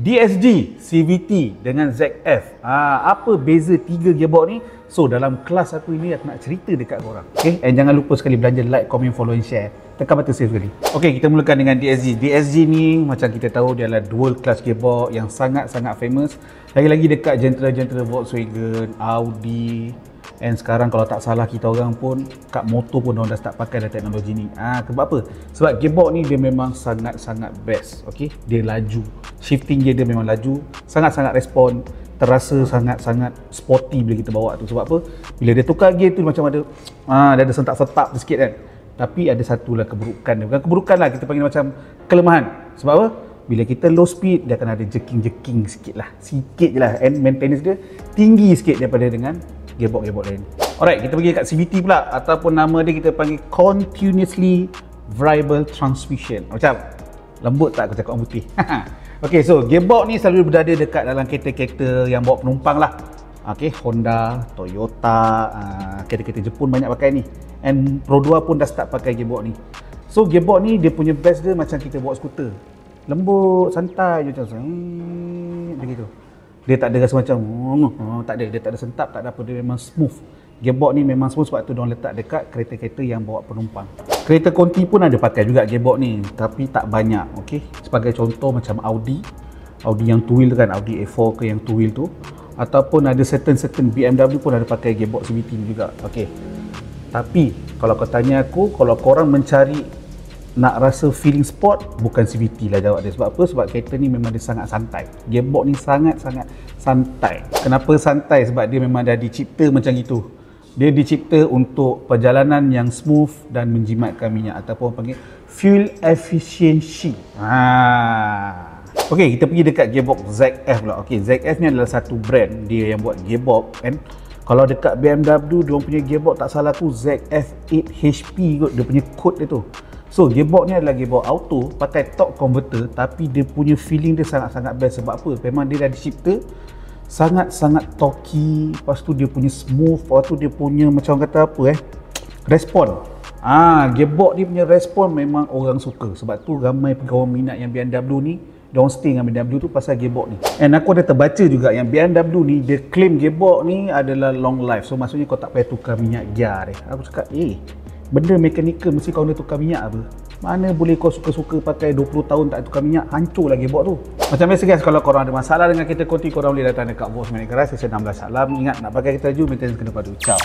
DSG, CVT dengan ZF. Apa beza tiga gearbox ni? So dalam kelas aku ini aku nak cerita dekat korang. Okay? And jangan lupa sekali belanja like, comment, follow and share. Tekan button save sekali. Okay, kita mulakan dengan DSG. DSG ni macam kita tahu dia adalah dual clutch gearbox yang sangat-sangat famous. Lagi-lagi dekat jentera-jentera Volkswagen, Audi. And sekarang kalau tak salah kita orang pun kat motor pun orang dah start pakai dah teknologi ni. Sebab apa? Sebab gearbox ni dia memang sangat-sangat best. Okay? Dia laju. Shifting gear dia memang laju. Sangat-sangat respon. Terasa sangat-sangat sporty bila kita bawa tu. Sebab apa? Bila dia tukar gear tu macam ada dia ada sentak-sentak sikit kan. Tapi ada satulah keburukan dia. Bukan keburukan lah, kita panggil macam kelemahan. Sebab apa? Bila kita low speed dia akan ada jerking-jerking sikit lah. Sikit je lah. And maintenance dia tinggi sikit daripada dengan gearbox lain. Alright, kita pergi kat CVT pula, ataupun nama dia kita panggil Continuously Variable Transmission. Macam lembut tak aku cakap orang putih? Okay, so gearbox ni selalu berada dekat dalam kereta-kereta yang bawa penumpang lah. Okay, Honda, Toyota, kereta-kereta Jepun banyak pakai ni. And Pro 2 pun dah start pakai gearbox ni. So gearbox ni dia punya best dia macam kita bawa skuter. Lembut, santai je macam begitu. Dia tak ada rasa macam tak ada, dia tak ada sentap, tak ada apa, dia memang smooth. Gearbox ni memang smooth sebab tu diorang letak dekat kereta-kereta yang bawa penumpang. Kereta konti pun ada pakai juga gearbox ni, tapi tak banyak. Okey, sebagai contoh macam Audi yang two wheel tu kan, Audi A4 ke yang two wheel tu, ataupun ada certain BMW pun ada pakai gearbox CVT juga. Okey, tapi kalau kau tanya aku, kalau korang mencari nak rasa feeling sport, bukan CVT lah jawab dia. Sebab apa? Sebab kereta ni memang dia sangat santai. Gearbox ni sangat-sangat santai. Kenapa santai? Sebab dia memang dah dicipta macam itu. Dia dicipta untuk perjalanan yang smooth dan menjimatkan minyak, ataupun panggil fuel efficiency. Okey, kita pergi dekat gearbox ZF pula. Okey, ZF ni adalah satu brand dia yang buat gearbox, and kalau dekat BMW dia punya gearbox tak salah aku ZF8HP kot dia punya code dia tu. So gearbox ni adalah gearbox auto pakai torque converter, tapi dia punya feeling dia sangat-sangat best. Sebab apa? Memang dia dah dicipta sangat-sangat torquey, lepas tu dia punya smooth, lepas tu dia punya macam kata apa respon. Gearbox dia punya respon memang orang suka. Sebab tu ramai pegawai minat yang BMW ni, diorang stay dengan BMW tu pasal gearbox ni. And aku ada terbaca juga yang BMW ni dia claim gearbox ni adalah long life. So maksudnya kau tak payah tukar minyak gear deh. Aku cakap benda mekanikal mesti kau nak tukar minyak apa? Mana boleh kau suka-suka pakai 20 tahun tak tukar minyak, hancur lah gearbox tu. Macam biasa guys, kalau korang ada masalah dengan kereta konti, korang boleh datang dekat Volkswagen Garage, Sesi 16 Salam. Ingat, nak pakai kereta laju, maintenance kena padu. Ciao.